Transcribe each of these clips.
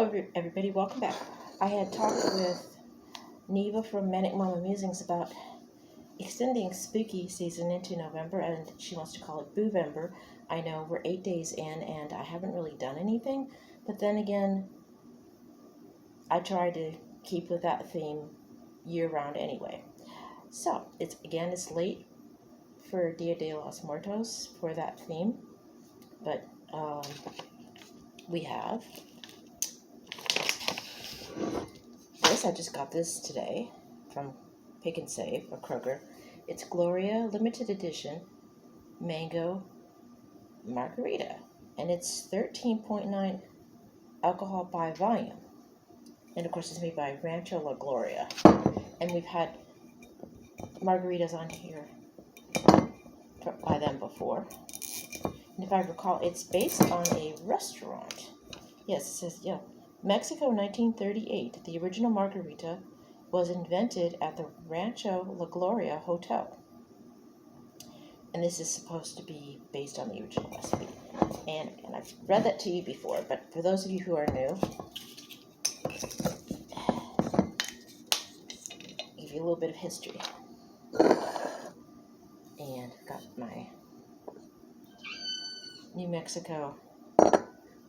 Hello everybody, welcome back. I had talked with Neva from Manic Mama Musings about extending spooky season into November, and she wants to call it Boovember. I know we're 8 days in and I haven't really done anything, but then again, I try to keep with that theme year round anyway. So, it's late for Dia de los Muertos for that theme, but we have this. I just got this today from Pick and Save or Kroger. It's Gloria limited edition mango margarita, and it's 13.9 alcohol by volume, and of course it's made by Rancho La Gloria, and we've had margaritas on here by them before, and if I recall, it's based on a restaurant. Yes, it says, yeah, Mexico 1938. The original margarita was invented at the Rancho La Gloria Hotel. And this is supposed to be based on the original recipe. And I've read that to you before, but for those of you who are new, give you a little bit of history. And got my New Mexico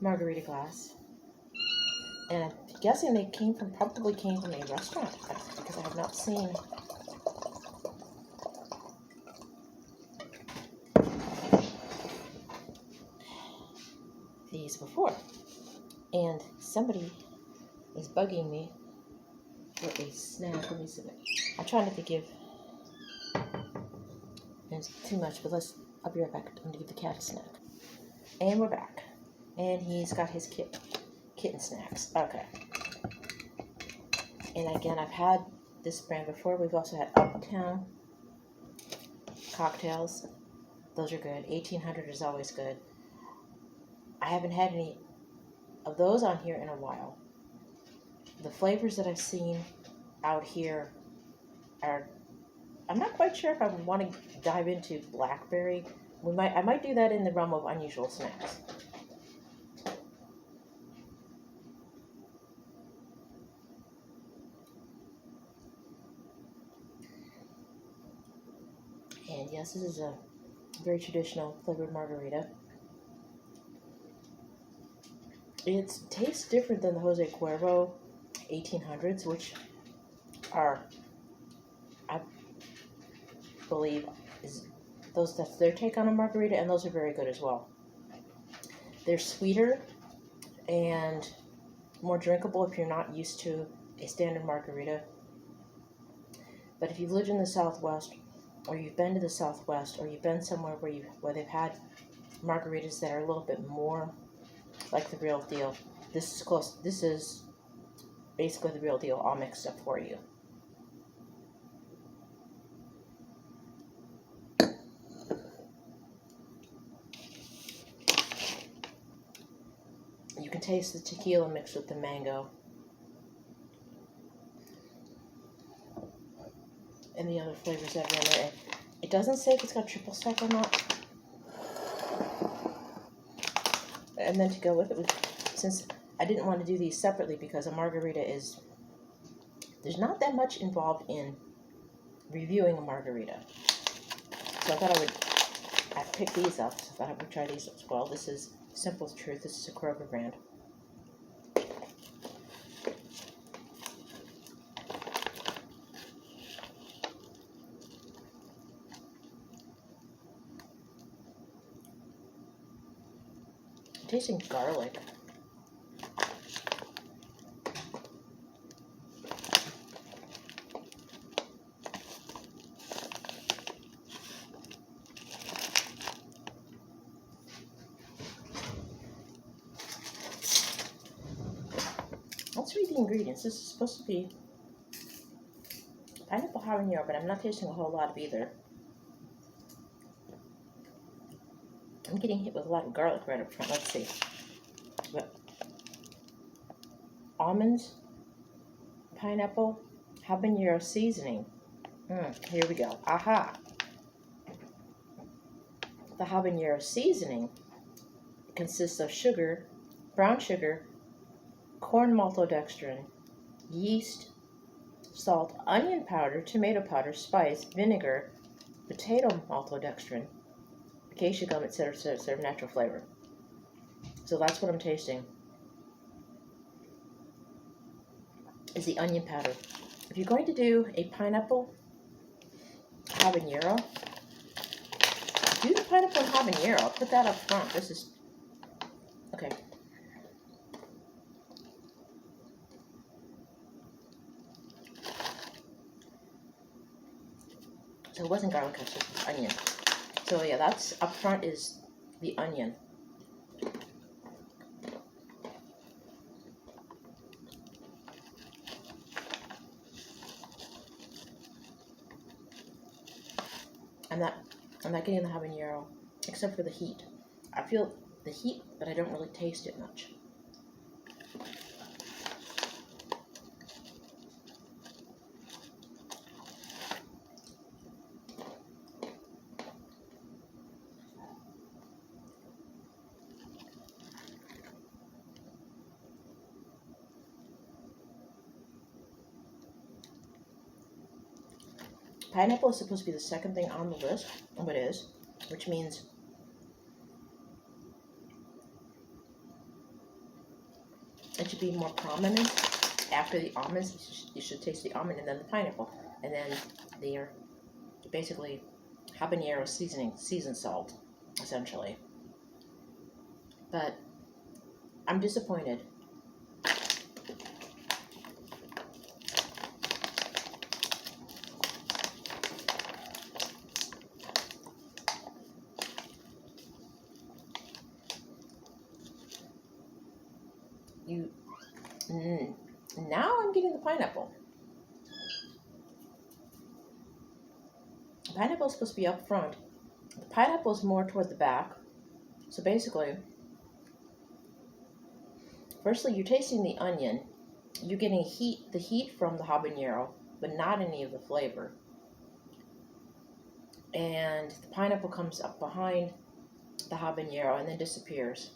margarita glass. And I'm guessing they probably came from a restaurant, because I have not seen these before. And somebody is bugging me for a snack. Let me see. I try not to give too much, but I'll be right back. I'm going to give the cat a snack. And we're back. And he's got his kitten snacks. Okay. And again, I've had this brand before. We've also had Uptown cocktails. Those are good. 1800 is always good. I haven't had any of those on here in a while. The flavors that I've seen out here are, I'm not quite sure if I want to dive into blackberry. I might do that in the realm of unusual snacks. And yes, this is a very traditional flavored margarita. It tastes different than the Jose Cuervo 1800s, which are, I believe, that's their take on a margarita, and those are very good as well. They're sweeter and more drinkable if you're not used to a standard margarita. But if you've lived in the Southwest, or you've been to the Southwest, or you've been somewhere where they've had margaritas that are a little bit more like the real deal, this is close. This is basically the real deal, all mixed up for you. You can taste the tequila mixed with the mango and the other flavors that are in there. It doesn't say if it's got triple sec or not. And then to go with it, since I didn't want to do these separately because a margarita there's not that much involved in reviewing a margarita. So I thought I picked these up, so I thought I would try these as well. This is Simple Truth. This is a Kroger brand. I'm tasting garlic. Let's read the ingredients. This is supposed to be pineapple habanero, but I'm not tasting a whole lot of either. I'm getting hit with a lot of garlic right up front. Let's see. Almonds, pineapple, habanero seasoning. Here we go. Aha! The habanero seasoning consists of sugar, brown sugar, corn maltodextrin, yeast, salt, onion powder, tomato powder, spice, vinegar, potato maltodextrin, acacia gum, etc., etc., natural flavor. So that's what I'm tasting. Is the onion powder. If you're going to do a pineapple habanero, do the pineapple and habanero. I'll put that up front. This is okay. So it wasn't garlic, it's just onion. So yeah, that's up front is the onion. I'm not getting the habanero, except for the heat. I feel the heat, but I don't really taste it much. Pineapple is supposed to be the second thing on the list, and it is, which means it should be more prominent after the almonds. You should taste the almond and then the pineapple, and then they're basically habanero seasoned salt, essentially. But I'm disappointed. Now I'm getting the pineapple. The pineapple is supposed to be up front. The pineapple is more toward the back. So basically, firstly, you're tasting the onion. You're getting the heat from the habanero, but not any of the flavor. And the pineapple comes up behind the habanero and then disappears.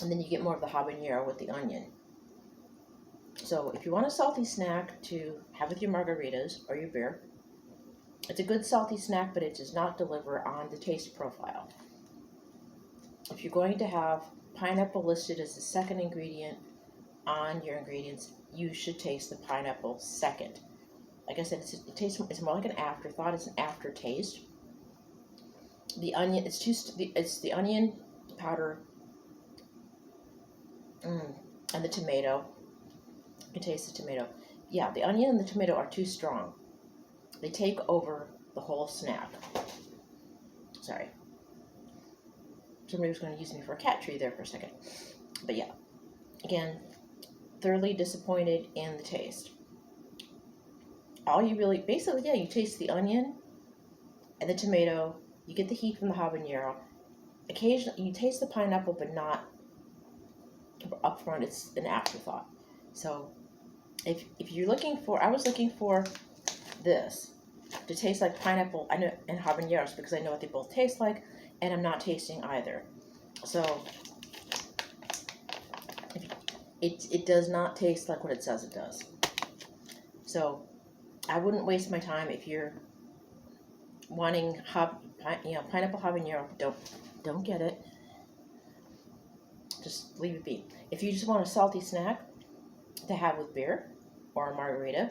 And then you get more of the habanero with the onion. So if you want a salty snack to have with your margaritas or your beer, it's a good salty snack, but it does not deliver on the taste profile. If you're going to have pineapple listed as the second ingredient on your ingredients, you should taste the pineapple second. Like I said, it's more like an afterthought. It's an aftertaste. The onion, it's the onion powder and the tomato. You can taste the tomato. Yeah, the onion and the tomato are too strong. They take over the whole snack. Sorry. Somebody was going to use me for a cat tree there for a second. But yeah, again, thoroughly disappointed in the taste. All you really, basically, yeah, you taste the onion and the tomato. You get the heat from the habanero. Occasionally, you taste the pineapple, but not up front. It's an afterthought. So if you're looking for, I was looking for this to taste like pineapple and habaneros because I know what they both taste like, and I'm not tasting either. So it does not taste like what it says it does. So I wouldn't waste my time if you're wanting pineapple habanero. Don't get it. Just leave it be. If you just want a salty snack to have with beer or a margarita,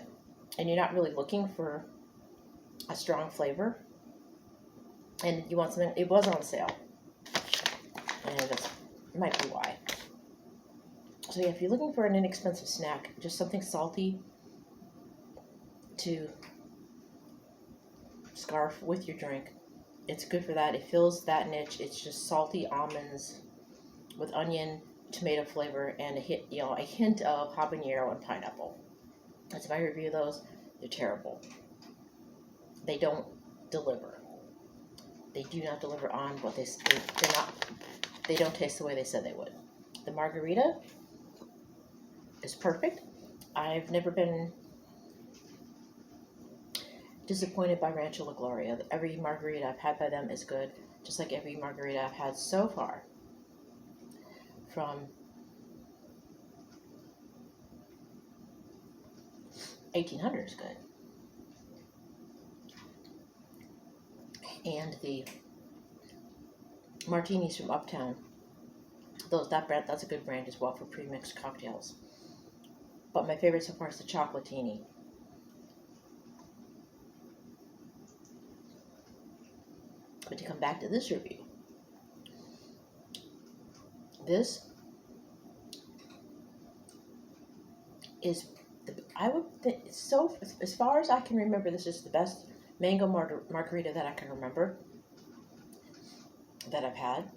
and you're not really looking for a strong flavor, and you want something, it was on sale, and that might be why. So yeah, if you're looking for an inexpensive snack, just something salty to scarf with your drink, it's good for that. It fills that niche. It's just salty almonds with onion, tomato flavor, and a hint of habanero and pineapple. That's my review of those. They're terrible. They don't deliver. They do not deliver on what they don't taste the way they said they would. The margarita is perfect. I've never been disappointed by Rancho Gloria. Every margarita I've had by them is good, just like every margarita I've had so far. from 1800 is good. And the martinis from Uptown, that's a good brand as well for pre-mixed cocktails. But my favorite so far is the chocolatini. But to come back to this review, this is, so as far as I can remember, this is the best mango margarita that I can remember that I've had.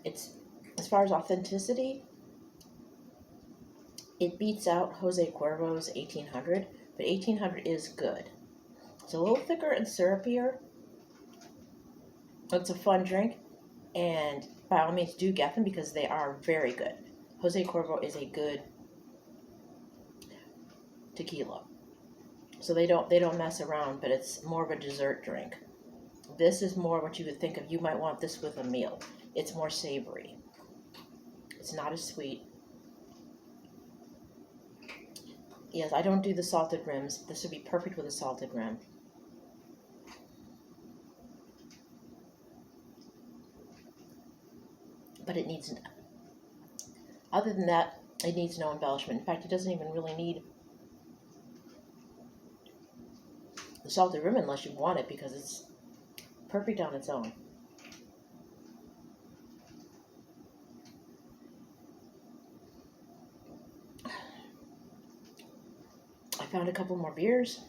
It's, as far as authenticity, it beats out Jose Cuervo's 1800, but 1800 is good. It's a little thicker and syrupier. It's a fun drink, and by all means do get them because they are very good. Jose Cuervo is a good tequila, so they don't mess around, but it's more of a dessert drink. This is more what you would think of. You might want this with a meal. It's more savory. It's not as sweet. Yes, I don't do the salted rims. This would be perfect with a salted rim. But it needs, other than that, it needs no embellishment. In fact, it doesn't even really need the salted rim unless you want it, because it's perfect on its own. I found a couple more beers.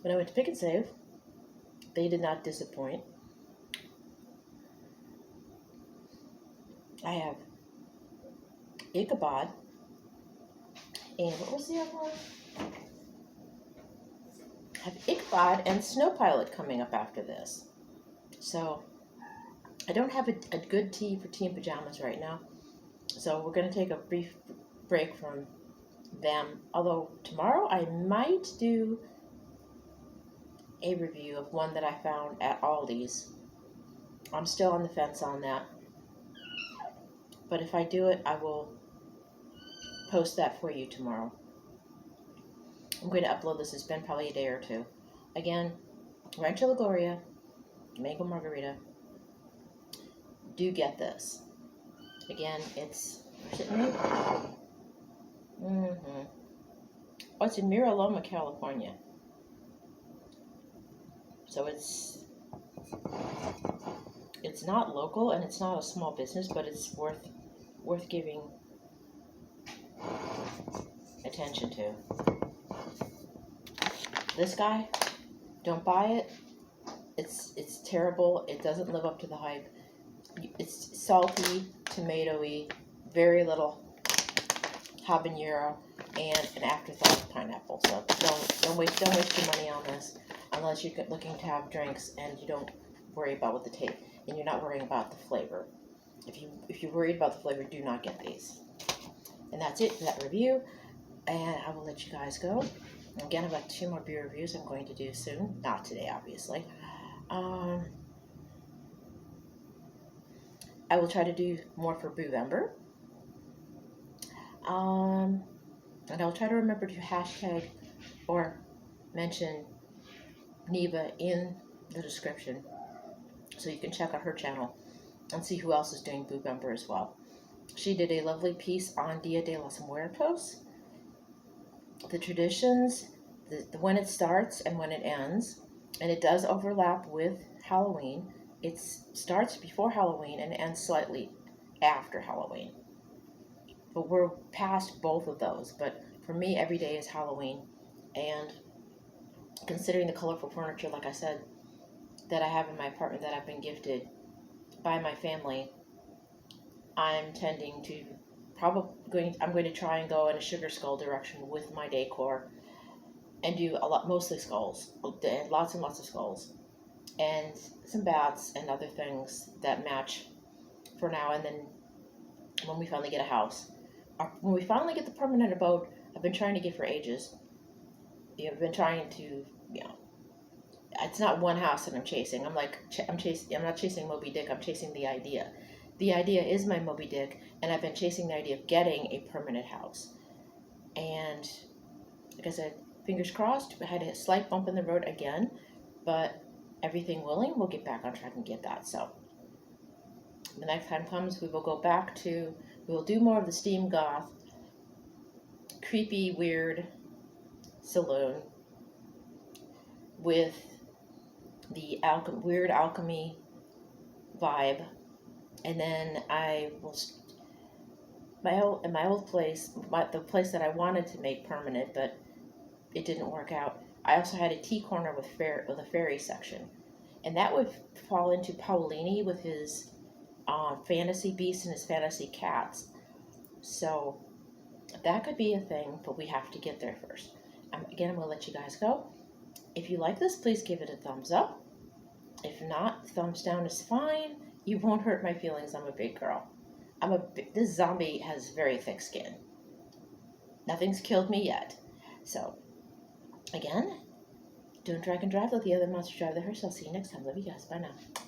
When I went to Pick and Save, they did not disappoint. I have Abode, and what was the other one? I have Abode and Snow Pilot coming up after this. So I don't have a good tea for tea and pajamas right now. So we're going to take a brief break from them. Although tomorrow I might do a review of one that I found at Aldi's. I'm still on the fence on that. But if I do it, I will post that for you tomorrow. I'm going to upload this. It's been probably a day or two. Again, Rancho Gloria, mango margarita. Do get this. Again, it's, where's it made? Oh, it's in Mira Loma, California. So it's not local and it's not a small business, but it's worth giving attention to. This guy, don't buy it. It's terrible. It doesn't live up to the hype. It's salty, tomatoey, very little habanero, and an afterthought of pineapple. So don't waste your money on this unless you're looking to have drinks and you don't worry about what the taste, and you're not worrying about the flavor. If you're worried about the flavor, do not get these. And that's it for that review. And I will let you guys go. Again, I've got 2 more beer reviews I'm going to do soon. Not today, obviously. I will try to do more for Boovember. And I'll try to remember to hashtag or mention Neva in the description, so you can check out her channel and see who else is doing Boovember as well. She did a lovely piece on Dia de los Muertos, the traditions, the when it starts and when it ends, and it does overlap with Halloween. It starts before Halloween and ends slightly after Halloween. But we're past both of those. But for me, every day is Halloween. And considering the colorful furniture, like I said, that I have in my apartment that I've been gifted by my family, I'm tending to I'm going to try and go in a sugar skull direction with my decor and do mostly skulls, lots and lots of skulls, and some bats and other things that match for now. And then when we finally get a house, when we finally get the permanent abode, I've been trying to get for ages. I've been trying to, it's not one house that I'm chasing. I'm not chasing Moby Dick. I'm chasing the idea. the idea is my Moby Dick, and I've been chasing the idea of getting a permanent house. And like I said, fingers crossed. I had a slight bump in the road again, but everything willing, we'll get back on track and get that. So the next time comes, we will do more of the steam goth, creepy, weird saloon with the weird alchemy vibe. And then I will, in my old place, the place that I wanted to make permanent, but it didn't work out. I also had a tea corner with a fairy section, and that would fall into Paulini with his fantasy beasts and his fantasy cats. So that could be a thing, but we have to get there first. Again, I'm going to let you guys go. If you like this, please give it a thumbs up. If not, thumbs down is fine. You won't hurt my feelings. I'm a big girl. This zombie has very thick skin. Nothing's killed me yet. So, again, don't drag and drive. Let the other monster drive the hearse. I'll see you next time. Love you guys. Bye now.